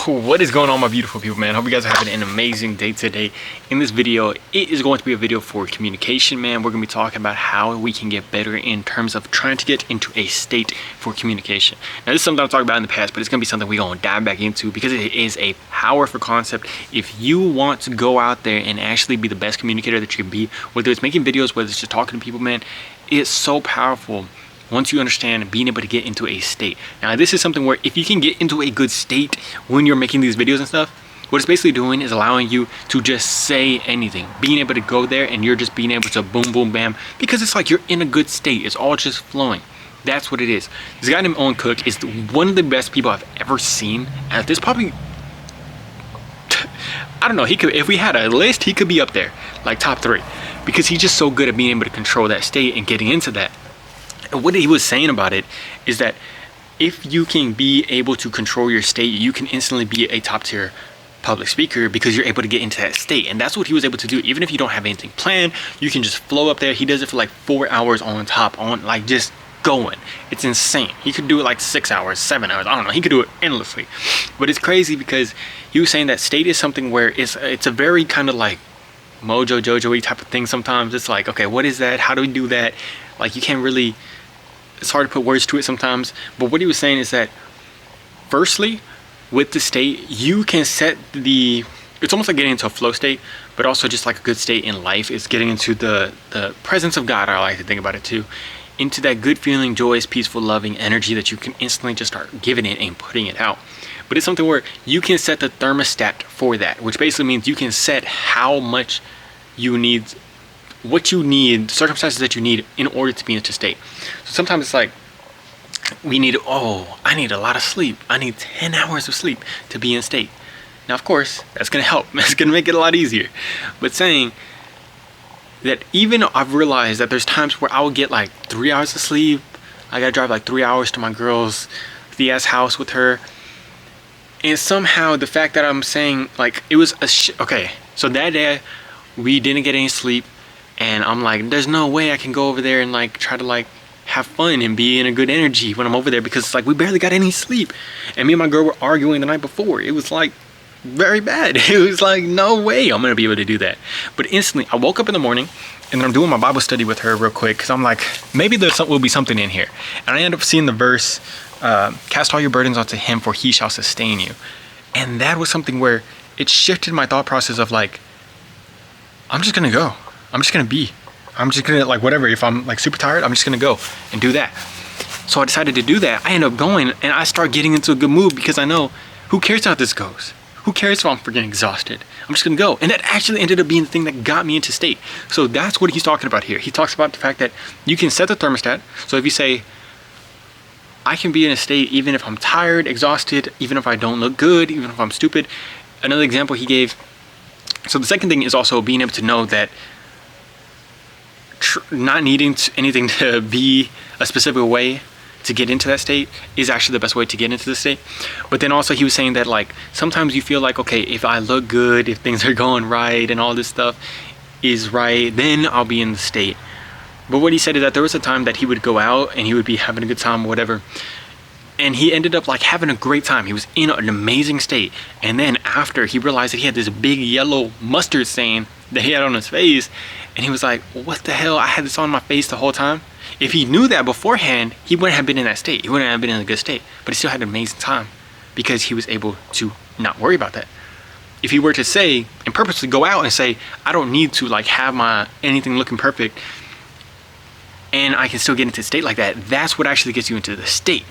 What is going on, my beautiful people, man? Hope you guys are having an amazing day today. In this video, it is going to be a video for communication, man. We're going to be talking about how we can get better in terms of trying to get into a state for communication. Now, this is something I've talked about in the past, but it's going to be something we're going to dive back into because it is a powerful concept. If you want to go out there and actually be the best communicator that you can be, whether it's making videos, whether it's just talking to people, man, it's so powerful. Once you understand being able to get into a state. Now, this is something where if you can get into a good state when you're making these videos and stuff, what it's basically doing is allowing you to just say anything, being able to go there and you're just being able to boom, boom, bam, because it's like you're in a good state. It's all just flowing. That's what it is. This guy named Owen Cook is one of the best people I've ever seen. And there's probably, I don't know, he could, if we had a list, he could be up there, like top 3, because he's just so good at being able to control that state and getting into that. And what he was saying about it is that if you can be able to control your state, you can instantly be a top tier public speaker because you're able to get into that state. And that's what he was able to do. Even if you don't have anything planned, you can just flow up there. He does it for like 4 hours on top, on like just going. It's insane. He could do it like 6 hours, 7 hours. I don't know. He could do it endlessly. But it's crazy because he was saying that state is something where it's a very kind of like Mojo Jojo-y type of thing. Sometimes it's like, okay, what is that? How do we do that? Like, you can't really, it's hard to put words to it sometimes. But what he was saying is that firstly, with the state, you can set the, it's almost like getting into a flow state, but also just like a good state in life is getting into the presence of God. I like to think about it too, into that good feeling, joyous, peaceful, loving energy that you can instantly just start giving it and putting it out. But it's something where you can set the thermostat for that, which basically means you can set how much you need, what you need, circumstances that you need in order to be into state. So sometimes it's like we need, oh, I need a lot of sleep. I need 10 hours of sleep to be in state. Now, of course, that's going to help. That's going to make it a lot easier. But saying that even I've realized that there's times where I will get like 3 hours of sleep. I got to drive like 3 hours to my girl's Thea's house with her. And somehow the fact that I'm saying like it was okay. So that day we didn't get any sleep. And I'm like, there's no way I can go over there and like try to like have fun and be in a good energy when I'm over there because it's like we barely got any sleep. And me and my girl were arguing the night before. It was like very bad. It was like, no way I'm gonna be able to do that. But instantly I woke up in the morning and then I'm doing my Bible study with her real quick because I'm like, maybe there will be something in here. And I end up seeing the verse, cast all your burdens onto him for he shall sustain you. And that was something where it shifted my thought process of like, I'm just gonna go. I'm just gonna like whatever, if I'm like super tired, I'm just gonna go and do that. So I decided to do that. I end up going and I start getting into a good mood because I know, who cares how this goes? Who cares if I'm freaking exhausted? I'm just gonna go. And that actually ended up being the thing that got me into state. So that's what he's talking about here. He talks about the fact that you can set the thermostat. So if you say, I can be in a state even if I'm tired, exhausted, even if I don't look good, even if I'm stupid. Another example he gave. So the second thing is also being able to know that not needing anything to be a specific way to get into that state is actually the best way to get into the state. But then also he was saying that like sometimes you feel like, okay, if I look good, if things are going right and all this stuff is right, then I'll be in the state. But what he said is that there was a time that he would go out and he would be having a good time or whatever, and he ended up like having a great time. He was in an amazing state. And then after, he realized that he had this big yellow mustard stain that he had on his face. And he was like, what the hell? I had this on my face the whole time. If he knew that beforehand, he wouldn't have been in that state. He wouldn't have been in a good state. But he still had an amazing time because he was able to not worry about that. If he were to say and purposely go out and say, I don't need to like have my anything looking perfect and I can still get into a state like that, that's what actually gets you into the state.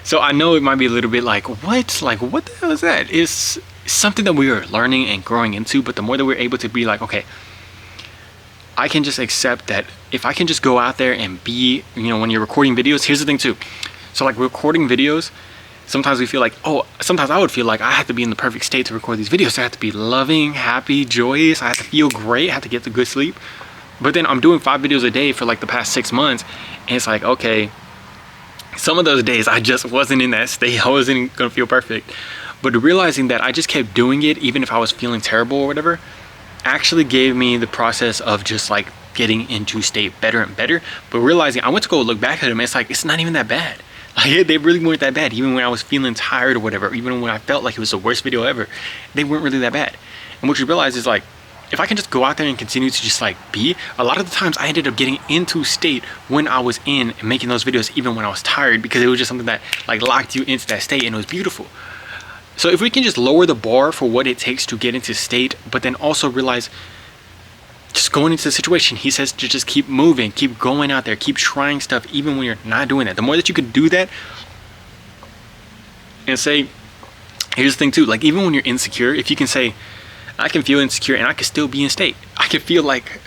So I know it might be a little bit like, what? Like, what the hell is that? It's something that we are learning and growing into, but the more that we're able to be like, okay, I can just accept that if I can just go out there and be, you know, when you're recording videos, here's the thing too. So like recording videos, sometimes we feel like, oh, sometimes I would feel like I have to be in the perfect state to record these videos. So I have to be loving, happy, joyous. I have to feel great. I have to get the good sleep. But then I'm doing 5 videos a day for like the past 6 months. And it's like, okay, some of those days I just wasn't in that state. I wasn't gonna feel perfect. But realizing that I just kept doing it even if I was feeling terrible or whatever, actually gave me the process of just like getting into state better and better. But realizing I went to go look back at it and it's like, it's not even that bad. Like, they really weren't that bad. Even when I was feeling tired or whatever, even when I felt like it was the worst video ever, they weren't really that bad. And what you realize is, like, if I can just go out there and continue to just like be, a lot of the times I ended up getting into state when I was in and making those videos, even when I was tired, because it was just something that like locked you into that state, and it was beautiful. So if we can just lower the bar for what it takes to get into state, but then also realize just going into the situation, he says to just keep moving, keep going out there, keep trying stuff even when you're not doing that. The more that you could do that, and say, here's the thing too, like even when you're insecure, if you can say, I can feel insecure and I can still be in state. I can feel like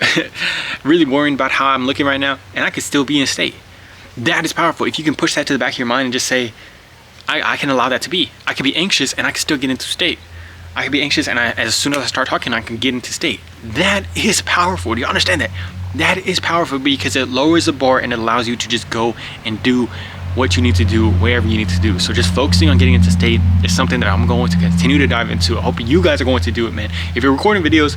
really worrying about how I'm looking right now, and I can still be in state. That is powerful. If you can push that to the back of your mind and just say, I can allow that to be. I can be anxious and I can still get into state. I can be anxious and as soon as I start talking, I can get into state. That is powerful. Do you understand that? That is powerful because it lowers the bar and it allows you to just go and do what you need to do wherever you need to do. So just focusing on getting into state is something that I'm going to continue to dive into. I hope you guys are going to do it, man. If you're recording videos,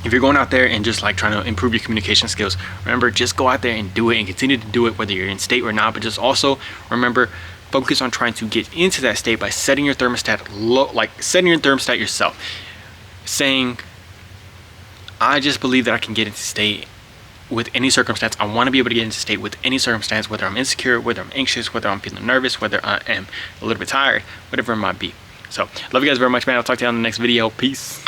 if you're going out there and just like trying to improve your communication skills, remember, just go out there and do it and continue to do it whether you're in state or not. But just also remember, focus on trying to get into that state by setting your thermostat low, like setting your thermostat yourself, saying, I just believe that I can get into state with any circumstance. I want to be able to get into state with any circumstance, whether I'm insecure, whether I'm anxious, whether I'm feeling nervous, whether I am a little bit tired, whatever it might be. So love you guys very much, man. I'll talk to you on the next video. Peace.